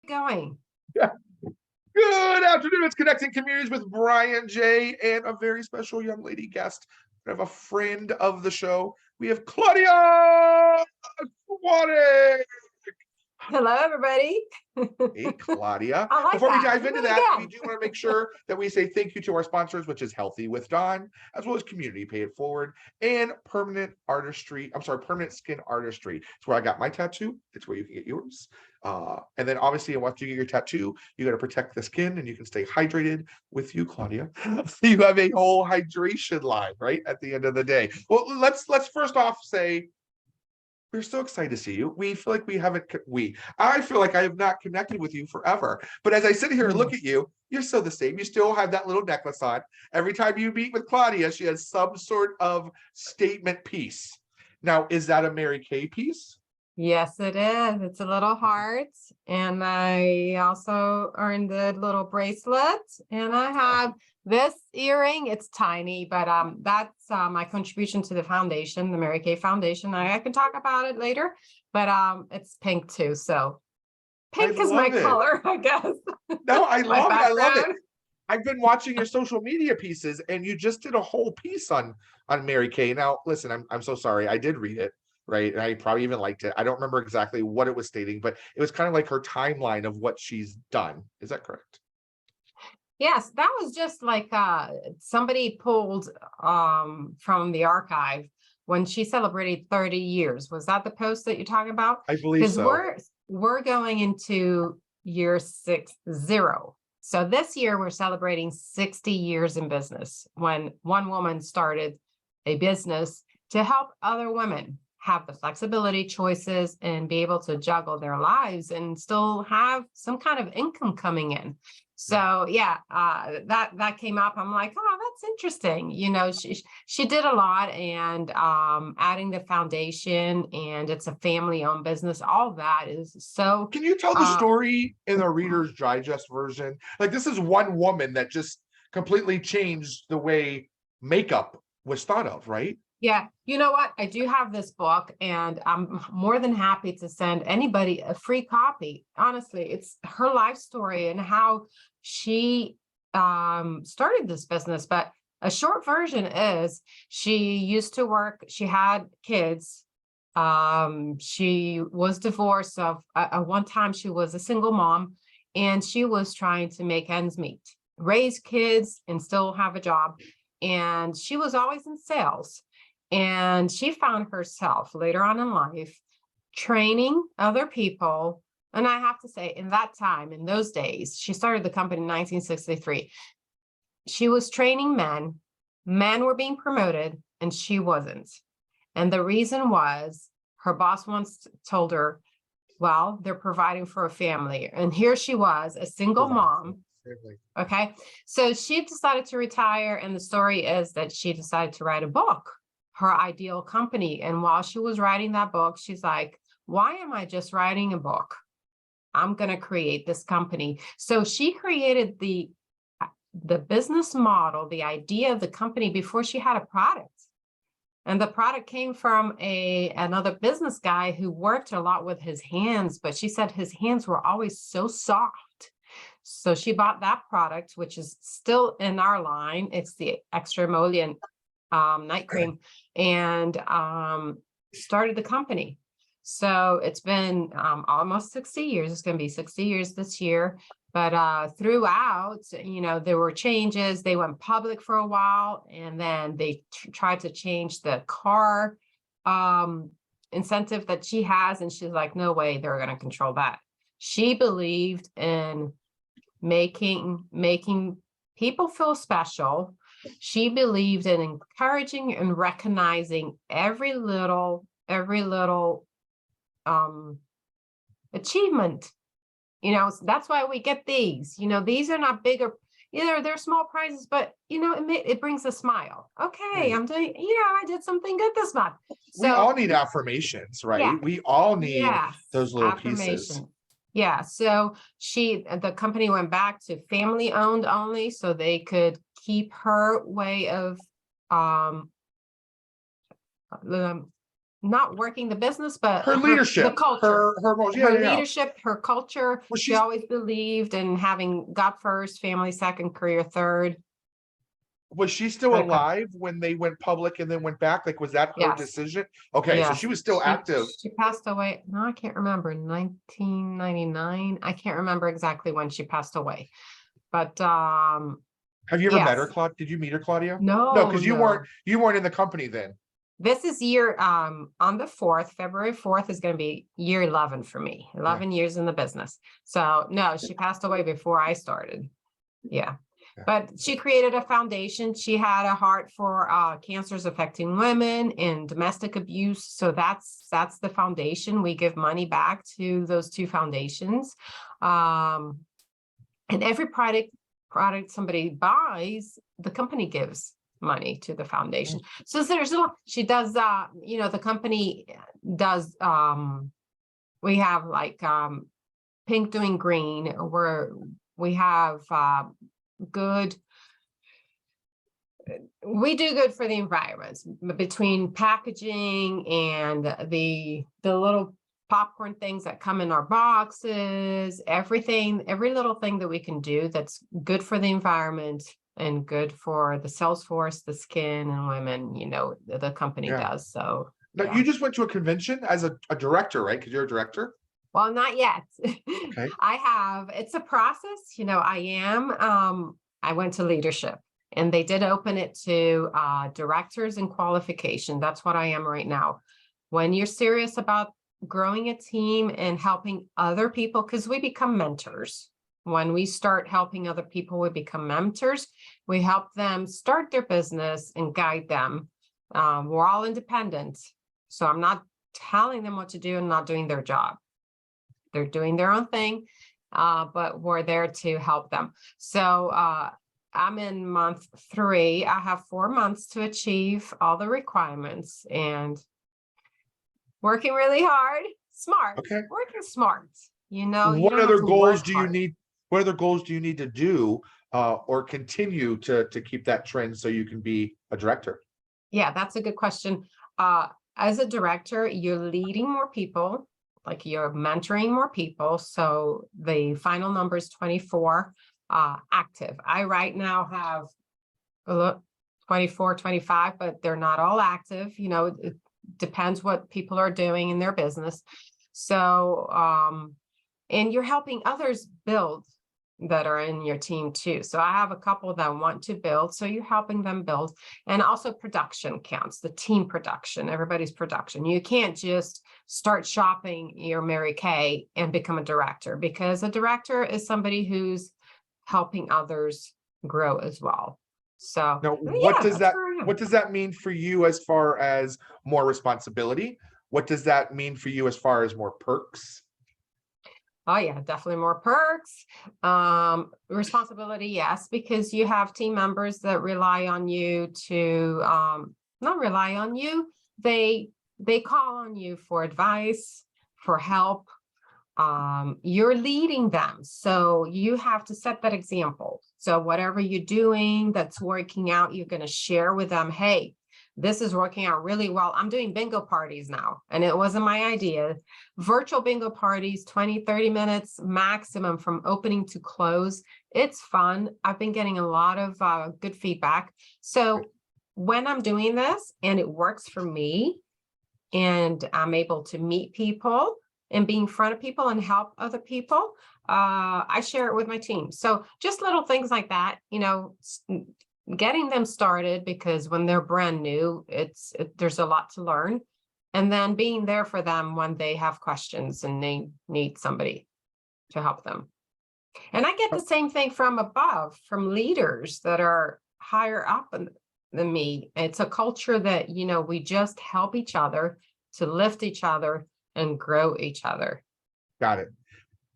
going? Yeah. Good afternoon. It's Connecting Communities with Brian J. and a very special young lady guest. We have a friend of the show. We have Claudia Swanik. Hello, everybody. Hey, Claudia. I like Before we that. dive Do into it that, we again. do want to make sure that we say thank you to our sponsors, which is Healthy with Dawn, as well as Community Pay It Forward and Permanent Artistry. I'm sorry, Permanent Skin Artistry. It's where I got my tattoo. It's where you can get yours. And then obviously, once you get your tattoo, you got to protect the skin and you can stay hydrated with you, Claudia. You have a whole hydration line, right? At the end of the day. Well, let's first off say we're so excited to see you. We feel like we haven't, I feel like I have not connected with you forever. But as I sit here and look at you, you're still the same. You still have that little necklace on. Every time you meet with Claudia, she has some sort of statement piece. Now, is that a Mary Kay piece? Yes, it is. It's a little heart. And I also earned the little bracelet. And I have this earring. It's tiny, but that's my contribution to the foundation, the Mary Kay Foundation. I can talk about it later, but it's pink too. So I pink is my love it. color, I guess. No, I My love it. I love it. background. I've been watching your social media pieces, and you just did a whole piece on Mary Kay. Now, listen, I'm so sorry. I did read it, right? And I probably even liked it. I don't remember exactly what it was stating, but it was kind of like her timeline of what she's done. Is that correct? Yes, that was just like somebody pulled from the archive when she celebrated 30 years. Was that the post that you're talking about? I believe Because so. we're going into year 60. So this year we're celebrating 60 years in business when one woman started a business to help other women have the flexibility, choices, and be able to juggle their lives and still have some kind of income coming in. So yeah, that came up. I'm like, oh, that's interesting. You know, she did a lot, and adding the foundation, and it's a family-owned business. All that is so. Can you tell the story in the Reader's Digest version? Like, this is one woman that just completely changed the way makeup was thought of, right? Yeah, you know what? I do have this book, and I'm more than happy to send anybody a free copy. Honestly, it's her life story and how she started this business. But a short version is she used to work, she had kids. She was divorced. Of at one time she was a single mom, and she was trying to make ends meet, raise kids, and still have a job. And she was always in sales. And she found herself later on in life training other people. And I have to say, in that time, in those days, she started the company in 1963. She was training men. Men were being promoted, and she wasn't. And the reason was her boss once told her, well, they're providing for a family. And here she was, a single mom. Okay. So she decided to retire. And the story is that she decided to write a book, her ideal company. And while she was writing that book, she's like, why am I just writing a book? I'm going to create this company. So she created the business model, the idea of the company before she had a product. And the product came from another business guy who worked a lot with his hands, but she said his hands were always so soft. So she bought that product, which is still in our line. It's the extra emollient night cream, and started the company. So it's been almost 60 years. It's going to be 60 years this year. But throughout, you know, there were changes. They went public for a while, and then they tried to change the car incentive that she has. And she's like, no way, they're going to control that. She believed in making people feel special. She believed in encouraging and recognizing every little achievement. You know, that's why we get these. You know, these are not bigger, they're small prizes, but you know, it brings a smile. Okay, I'm doing, I did something good this month. So we all need affirmations, right? Yeah, We all need those little affirmation. pieces. Yeah, so the company went back to family owned only, so they could keep her way of not working the business, but Her the leadership, culture, her most, yeah, her yeah, yeah. leadership, her culture. Well, She she's always believed in having God first, family second, career third. was she still Kind of company. alive when they went public and then went back? Like, was that her Yes, decision? Okay, so she yes. was still active. She passed away. No, I can't remember. 1999. I can't remember exactly when she passed away. But Have you ever met her, yes. Claude? Did you meet her, Claudia? No, No, because no. you weren't in the company then. This is year on the 4th, February 4th is going to be year 11 for me. Yeah, 11 years in the business. So no, she passed away before I started. Yeah. yeah. But she created a foundation. She had a heart for cancers affecting women and domestic abuse. So that's the foundation. We give money back to those two foundations. And every product somebody buys, the company gives money to the foundation. So there's a she does the company does we have like pink doing green, where we have good we do good for the environment between packaging and the little popcorn things that come in our boxes, everything, every little thing that we can do that's good for the environment and good for the sales force, the skin and women, the company Yeah. does. So Now, yeah. you just went to a convention as a director, right? Because you're a director. Well, not yet. Okay. It's a process, I went to leadership and they did open it to directors and qualification. That's what I am right now. When you're serious about growing a team and helping other people, because we become mentors. When we start helping other people, we become mentors. We help them start their business and guide them. We're all independent. So I'm not telling them what to do and not doing their job. They're doing their own thing, but we're there to help them. So I'm in month 3. I have 4 months to achieve all the requirements and working really hard, smart, Okay. working smart. You What don't have other to goals work do you hard. need? What other goals do you need to do or continue to keep that trend so you can be a director? Yeah, that's a good question. As a director, you're leading more people, like you're mentoring more people. So the final number is 24 active. I right now have 24, 25, but they're not all active. It depends what people are doing in their business. So, and you're helping others build that are in your team too. So I have a couple that want to build. So you're helping them build. And also production counts, the team production, everybody's production. You can't just start shopping your Mary Kay and become a director, because a director is somebody who's helping others grow as well. So Now, yeah, that's where I am. what does that mean for you as far as more responsibility? What does that mean for you as far as more perks? Oh yeah, definitely more perks. Responsibility, yes, because you have team members that rely on you to not rely on you. They call on you for advice, for help. You're leading them. So you have to set that example. So whatever you're doing that's working out, you're going to share with them, hey, this is working out really well. I'm doing bingo parties now, and it wasn't my idea. Virtual bingo parties, 20, 30 minutes maximum from opening to close. It's fun. I've been getting a lot of good feedback. So when I'm doing this and it works for me and I'm able to meet people and be in front of people and help other people, I share it with my team. So just little things like that, getting them started, because when they're brand new, there's a lot to learn, and then being there for them when they have questions and they need somebody to help them. And I get the same thing from above, from leaders that are higher up than me. It's a culture that, we just help each other to lift each other and grow each other. Got it.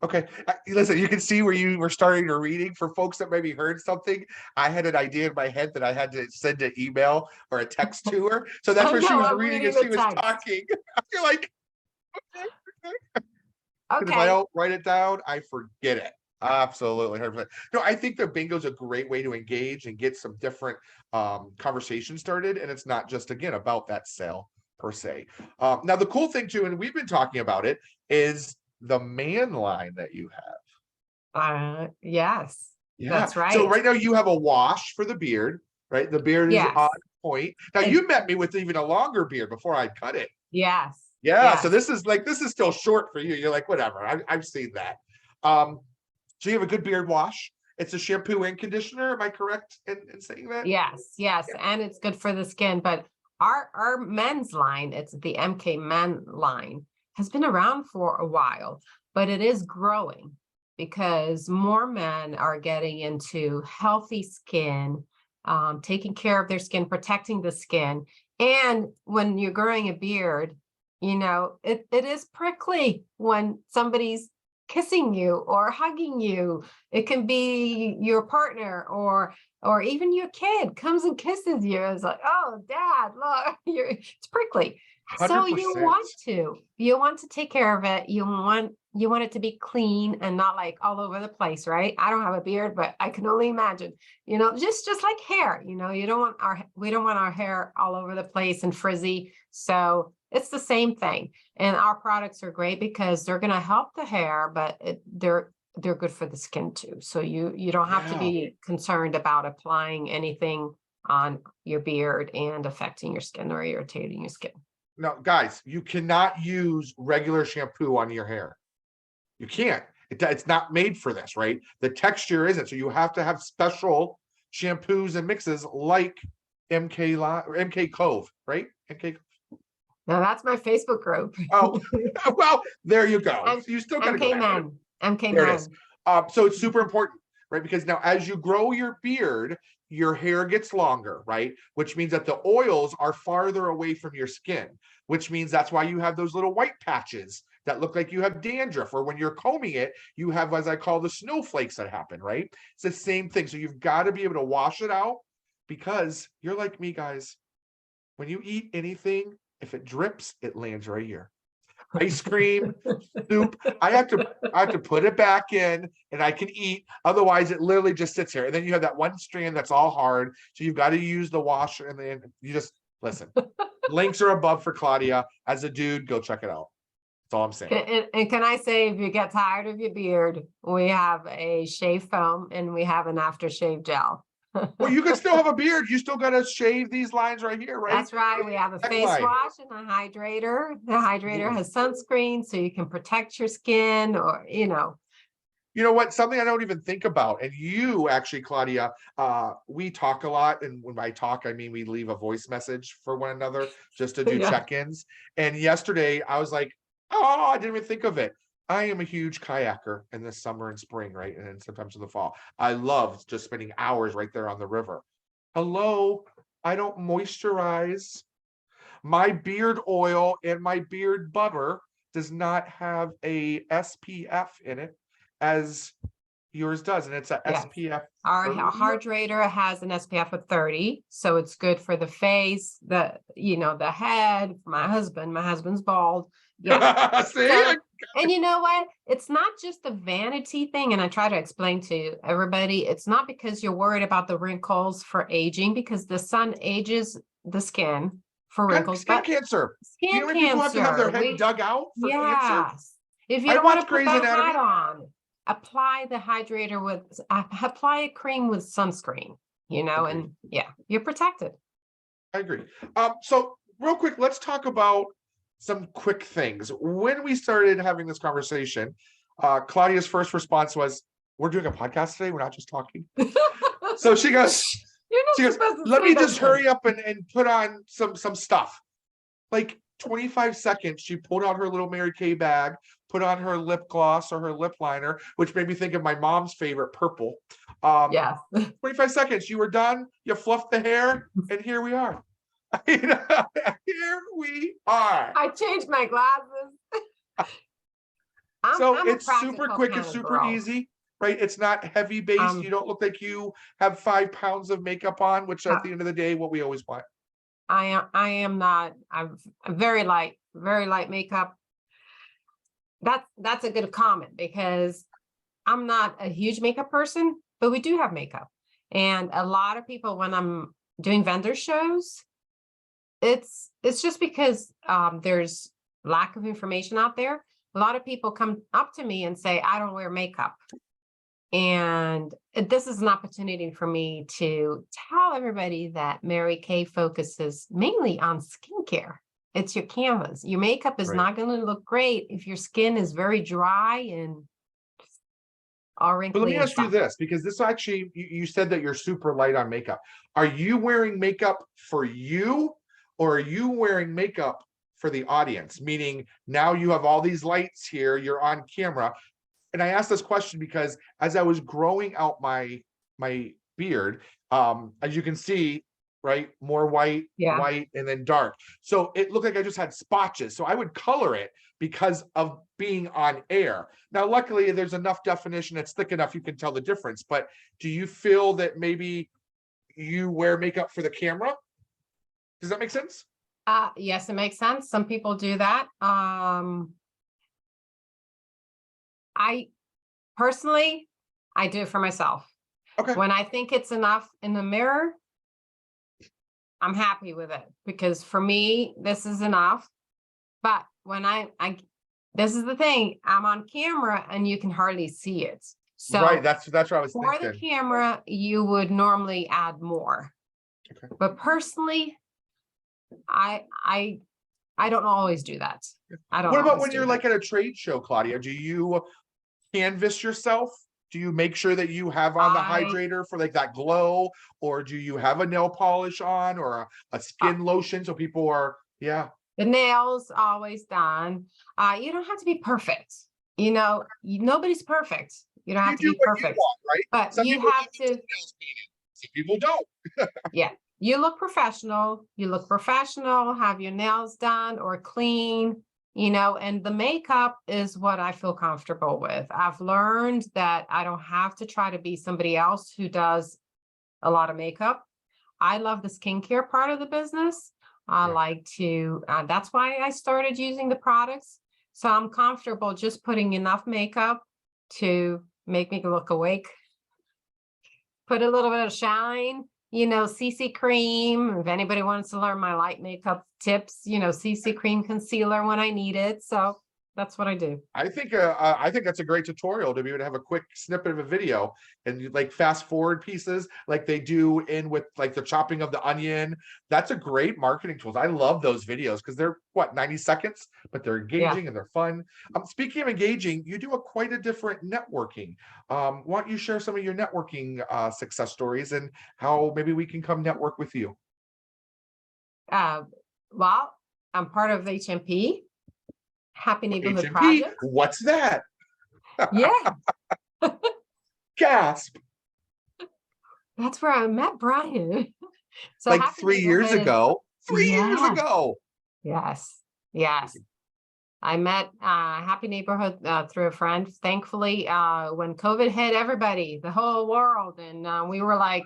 Okay. Listen, you can see where you were starting your reading. For folks that maybe heard something, I had an idea in my head that I had to send an email or a text to her. So that's I what she know, was I'm reading reading as she the was text. talking. You're like, okay. And if I Okay. don't write it down, I forget it. Absolutely, 100%. No, I think that bingo is a great way to engage and get some different conversations started. And it's not just, again, about that sale. per se. Now the cool thing too, and we've been talking about it, is the man line that you have. Yes, Yeah. that's So right. right now you have a wash for the beard, right? The beard is Yes. on point. Now And you met me with even a longer beard before I cut it. yes, Yeah. So yes, this is still short for you. You're like, whatever. I've seen that. Um, so you have a good beard wash. It's a shampoo and conditioner. Am I correct in saying that? yes, yes. Yeah. And it's good for the skin. But our men's line, it's the MK men line, has been around for a while, but it is growing because more men are getting into healthy skin, taking care of their skin, protecting the skin. And when you're growing a beard, it is prickly when somebody's kissing you or hugging you. It can be your partner or even your kid comes and kisses you. It's like, oh, dad, look, it's prickly. So 100%. you want to take care of it. You want it to be clean and not like all over the place, right? I don't have a beard, but I can only imagine, just like hair, we don't want our hair all over the place and frizzy. So it's the same thing. And our products are great because they're going to help the hair, but they're good for the skin too. So you don't have to Yeah. be concerned about applying anything on your beard and affecting your skin or irritating your skin. Now, guys, you cannot use regular shampoo on your hair. You can't. It's not made for this, right? The texture isn't. So you have to have special shampoos and mixes like MK or MK Cove, right? MK. Now that's my Facebook group. Oh, well, there you go. And So you still got to go MK back there. Men, MK There it is. Men. So it's super important, right? Because now as you grow your beard, your hair gets longer, right? Which means that the oils are farther away from your skin, which means that's why you have those little white patches that look like you have dandruff, or when you're combing it, you have, as I call, the snowflakes that happen, right? It's the same thing. So you've got to be able to wash it out, because you're like me, guys. When you eat anything, if it drips, it lands right here. Ice cream, soup. I have to put it back in and I can eat. Otherwise, it literally just sits here. And then you have that one strand that's all hard. So you've got to use the washer, and then you just listen. Links are above for Claudia. As a dude, go check it out. That's all I'm saying. And can I say, if you get tired of your beard, we have a shave foam and we have an aftershave gel. Well, you can still have a beard. You still got to shave these lines right here, right? That's right. We have a face wash and a hydrator. The hydrator has sunscreen, so you can protect your skin, or You know what? Something I don't even think about. And you actually, Claudia, we talk a lot. And when I talk, I mean we leave a voice message for one another just to do Yeah. check-ins. And yesterday I was like, oh, I didn't even think of it. I am a huge kayaker in the summer and spring, right? And then sometimes in the fall. I love just spending hours right there on the river. Hello, I don't moisturize. My beard oil and my beard butter does not have a SPF in it as yours does, and it's a Yes. SPF. Our 30. hydrator has an SPF of 30, so it's good for the face, the head. My husband's bald. Yeah. See? So, and you know what? It's not just a vanity thing. And I try to explain to everybody, it's not because you're worried about the wrinkles for aging, because the sun ages the skin for wrinkles, Skin but cancer. Do you skin know how many people have to have their cancer. head dug out for cancer? Yes. If you I don't want watch to put Grey's that Anatomy. hat on, apply the hydrator with, apply a cream with sunscreen, Agreed. and yeah, you're protected. I agree. So real quick, let's talk about some quick things. When we started having this conversation, Claudia's first response was, "We're doing a podcast today. We're not just talking." So she goes, You're not she goes, supposed to "Let say me that just to hurry up and put on some stuff." Like 25 seconds, she pulled out her little Mary Kay bag, put on her lip gloss or her lip liner, which made me think of my mom's favorite, purple. Yeah. 25 seconds, you were done, you fluffed the hair, and here we are. Here we are. I changed my glasses. So I'm a it's super practical quick, kind it's of super girl. easy, right? It's not heavy based. You don't look like you have 5 pounds of makeup on, which at the end of the day, what we always want. I am not. I'm very light makeup. That's a good comment, because I'm not a huge makeup person, but we do have makeup. And a lot of people, when I'm doing vendor shows, it's just because there's lack of information out there. A lot of people come up to me and say, I don't wear makeup. And this is an opportunity for me to tell everybody that Mary Kay focuses mainly on skincare. It's your canvas. Your makeup is Right. not going to look great if your skin is very dry and all But let wrinkly me and ask you stuff. this, because this actually, you said that you're super light on makeup. Are you wearing makeup for you, or are you wearing makeup for the audience? Meaning now you have all these lights here, you're on camera. And I asked this question because as I was growing out my beard, as you can see, right, more white, Yeah. white, and then dark. So it looked like I just had spotches. So I would color it because of being on air. Now, luckily, there's enough definition, it's thick enough you can tell the difference. But do you feel that maybe you wear makeup for the camera? Does that make sense? Yes, it makes sense. Some people do that. I personally, I do it for myself. Okay. When I think it's enough in the mirror, I'm happy with it because for me, this is enough. But when this is the thing, I'm on camera and you can hardly see it. Right, So that's what I was for the thinking. camera, you would normally add more. Okay. But personally, I don't always do that. I don't What about always when do you're that. like at a trade show, Claudia? Do you canvas yourself? Do you make sure that you have on the I hydrator for like that glow, or do you have a nail polish on, or a uh, skin lotion so people are, yeah. the nails always done. You don't have to be perfect. Nobody's perfect. You don't You have to do be what you perfect, want, right? but Some you people have love their to, toenails painted, some people don't. yeah, you look professional. You look professional, have your nails done or clean, and the makeup is what I feel comfortable with. I've learned that I don't have to try to be somebody else who does a lot of makeup. I love the skincare part of the business. I Yeah. like to, that's why I started using the products. So I'm comfortable just putting enough makeup to make me look awake. Put a little bit of shine, CC cream. If anybody wants to learn my light makeup tips, CC cream concealer when I need it. So that's what I do. I think that's a great tutorial to be able to have a quick snippet of a video and like fast forward pieces like they do in with like the chopping of the onion. That's a great marketing tool. I love those videos because they're what, 90 seconds, but they're Yeah. engaging and they're fun. Speaking of engaging, you do quite a different networking. Why don't you share some of your networking success stories and how maybe we can come network with you? Well, I'm part of HMP, Happy Neighborhood HMP, Project. what's that? Yeah, Gasp. that's where I met Brian. So Like Happy 3 years Neighborhood is, ago. 3 years yes, ago. yes. I met Happy Neighborhood through a friend. Thankfully, when COVID hit everybody, the whole world, and we were like,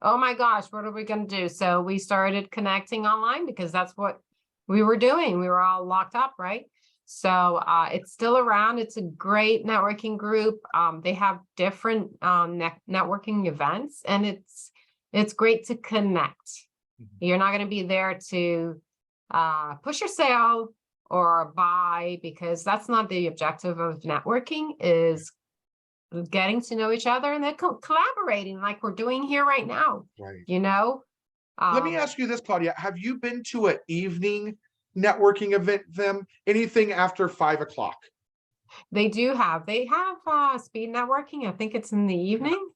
oh my gosh, what are we going to do? So we started connecting online because that's what we were doing. We were all locked up, right? So it's still around. It's a great networking group. They have different networking events, and it's great to connect. You're not going to be there to push your sale or buy, because that's not the objective of networking, is getting to know each other and then collaborating like we're doing here right now. Right. Let me Um, ask you this, Claudia. Have you been to an evening networking event, them? Anything after 5 o'clock? they have speed networking. I think it's in the evening.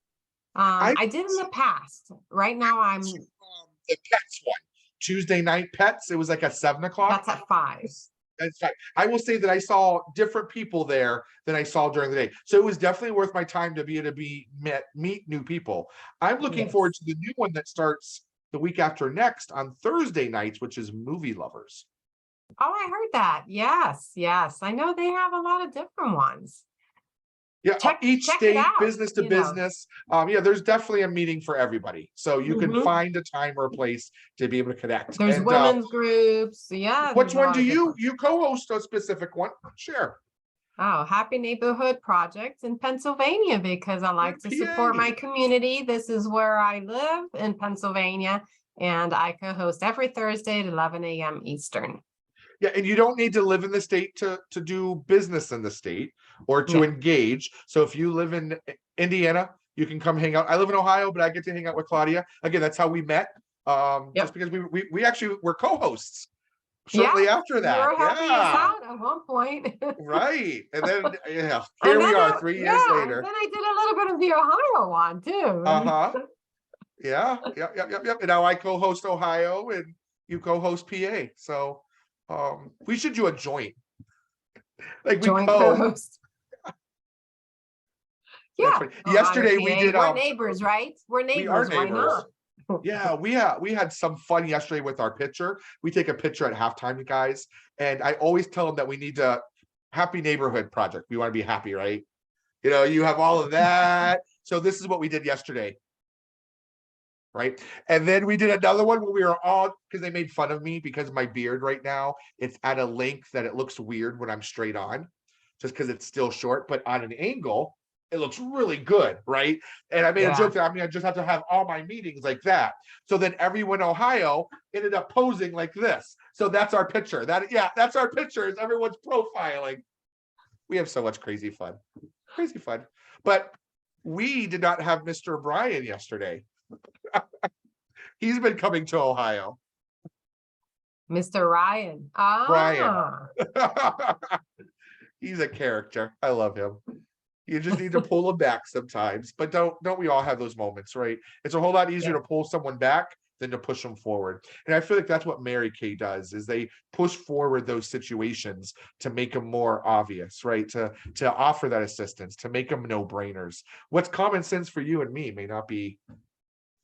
I I did in the past. Right now the pets one. Tuesday night pets. It was like at 7 o'clock. that's at 5. That's right. I will say that I saw different people there than I saw during the day. So it was definitely worth my time to be able to meet new people. I'm looking forward Yes. to the new one that starts the week after next on Thursday nights, which is Movie Lovers. Oh, I heard that. Yes. I know they have a lot of different ones. Yeah, each Check it state, out. business to business. Yeah, there's definitely a meeting for everybody. So you can Mhm. find a time or a place to be able to connect. There's And women's groups. Yeah, which there's a one lot do of you different. co-host a specific one? Share. Oh, Happy Neighborhood Project in Pennsylvania, because I like to support PA. my community. This is where I live in Pennsylvania. and I co-host every Thursday at 11 a.m. Eastern. Yeah, and you don't need to live in the state to do business in the state or to Yeah. engage. So if you live in Indiana, you can come hang out. I live in Ohio, but I get to hang out with Claudia. Again, that's how we met. Just because we actually were co-hosts shortly after You that. were helping us Yeah. out at one point. Right. And then yeah, And here we then are 3 years and later. then I did a little bit of the Ohio one too. Uh-huh. Yeah. Yep. And now I co-host Ohio and you co-host PA. So we should do a joint. Like we Joint co. co-host. That's Yeah. funny. Ohio, Yesterday we PA. did We're neighbors, right? We're we are neighbors. Why neighbors. not? Yeah, we had some fun yesterday with our picture. We take a picture at halftime, you guys, and I always tell them that we need to happy neighborhood project. We want to be happy, right? You know, you have all of that. So this is what we did yesterday. Right. And then we did another one where we were all because they made fun of me because of my beard right now. It's at a length that it looks weird when I'm straight on, just because it's still short, but on an angle, it looks really good, right? And I made a Yeah. joke that I'm gonna just have to have all my meetings like that. So then everyone in Ohio ended up posing like this. So that's our picture. That's our picture. Is everyone's profiling. We have so much crazy fun. Crazy fun. But we did not have Mr. Brian yesterday. He's been coming to Ohio. Mr. Ryan. Brian. Ah. He's a character. I love him. You just need to pull him back sometimes. But don't we all have those moments, right? It's a whole lot easier to pull someone back than to push them forward. And I feel like that's what Mary Kay does, is they push forward those situations to make them more obvious, right? To offer that assistance, to make them no-brainers. What's common sense for you and me may not be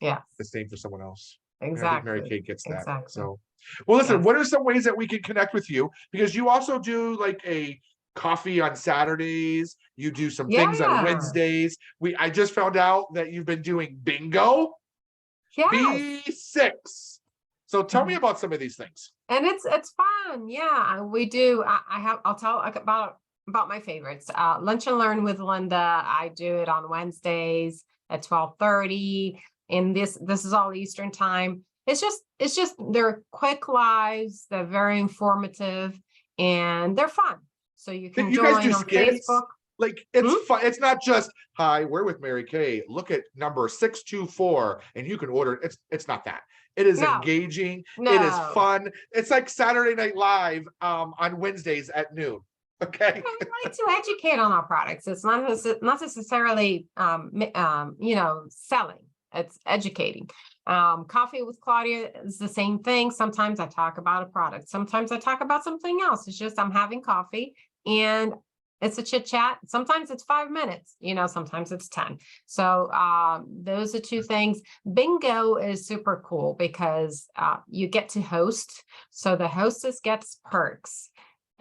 the same for someone else. And I think Mary Exactly. Kay gets that. Exactly. So, well, listen, Yes. what are some ways that we can connect with you? Because you also do like a coffee on Saturdays. You do some things on Yeah. Wednesdays. I just found out that you've been doing bingo. Yes. B6. So tell me about some of these things. And it's fun. Yeah, we do. I'll tell about my favorites. Lunch and Learn with Linda. I do it on Wednesdays at 12:30. And this is all Eastern time. It's just they're quick lives, they're very informative, and they're fun. So you can You guys join do on skits? Facebook. Like it's fun. It's not just hi, we're with Mary Kay. Look at number 624 and you can order. It's not that. It is engaging. It is fun. It's like Saturday Night Live on Wednesdays at noon. Okay. I like to educate on our products. It's not necessarily selling. It's educating. Coffee with Claudia is the same thing. Sometimes I talk about a product. Sometimes I talk about something else. It's just I'm having coffee and it's a chit chat. Sometimes it's 5 minutes, sometimes it's 10. So those are two things. Bingo is super cool because you get to host. So the hostess gets perks.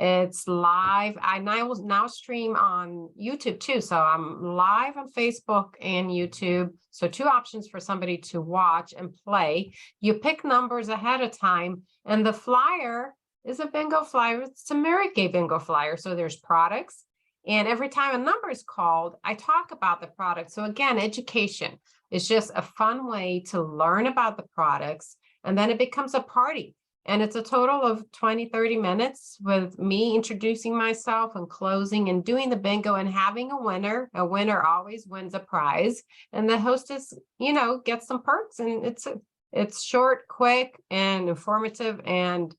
It's live. I now stream on YouTube too. So I'm live on Facebook and YouTube. So 2 options for somebody to watch and play. You pick numbers ahead of time, and the flyer is a bingo flyer. It's a Mary Kay bingo flyer. So there's products. And every time a number is called, I talk about the product. So again, education is just a fun way to learn about the products. And then it becomes a party. And it's a total of 20-30 minutes with me introducing myself and closing and doing the bingo and having a winner. A winner always wins a prize. And the hostess, gets some perks. And it's short, quick, and informative. And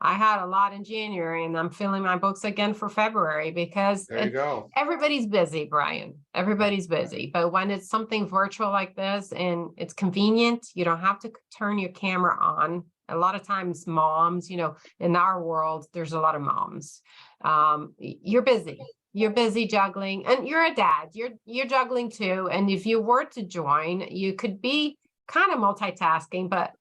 I had a lot in January, and I'm filling my books again for February because there you go. Everybody's busy, Brian. Everybody's busy. But when it's something virtual like this and it's convenient, you don't have to turn your camera on. A lot of times moms, in our world, there's a lot of moms. You're busy. You're busy juggling, and you're a dad. You're juggling too. And if you were to join, you could be kind of multitasking, but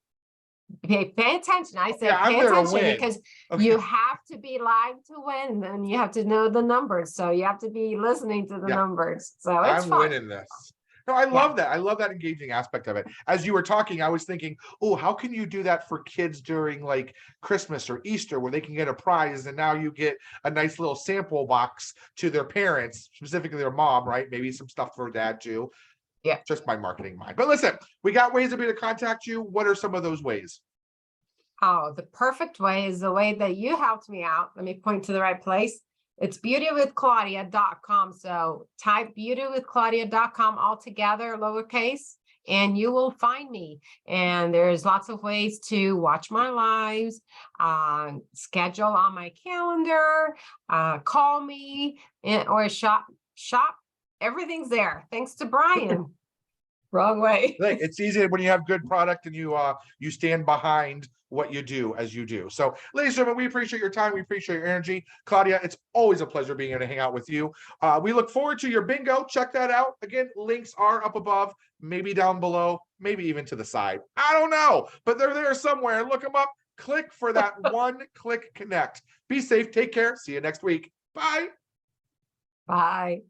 pay attention. I said pay attention because you have to be live to win, and you have to know the numbers. So you have to be listening to the numbers. So it's I'm fun. winning this. No, I love that. I love that engaging aspect of it. As you were talking, I was thinking, oh, how can you do that for kids during like Christmas or Easter where they can get a prize and now you get a nice little sample box to their parents, specifically their mom, right? Maybe some stuff for dad too. Yeah. Just my marketing mind. But listen, we got ways to be to contact you. What are some of those ways? Oh, the perfect way is the way that you helped me out. Let me point to the right place. It's beautywithclaudia.com. So type beautywithclaudia.com all together, lowercase, and you will find me. And there's lots of ways to watch my lives, schedule on my calendar, call me, or shop. Everything's there. Thanks to Brian. Wrong way. Like, it's easy when you have good product and you stand behind what you do as you do. So, ladies and gentlemen, we appreciate your time. We appreciate your energy. Claudia, it's always a pleasure being able to hang out with you. We look forward to your bingo. Check that out. Again, links are up above, maybe down below, maybe even to the side. I don't know, but they're there somewhere. Look them up. Click for that one-click connect. Be safe. Take care. See you next week. Bye. Bye.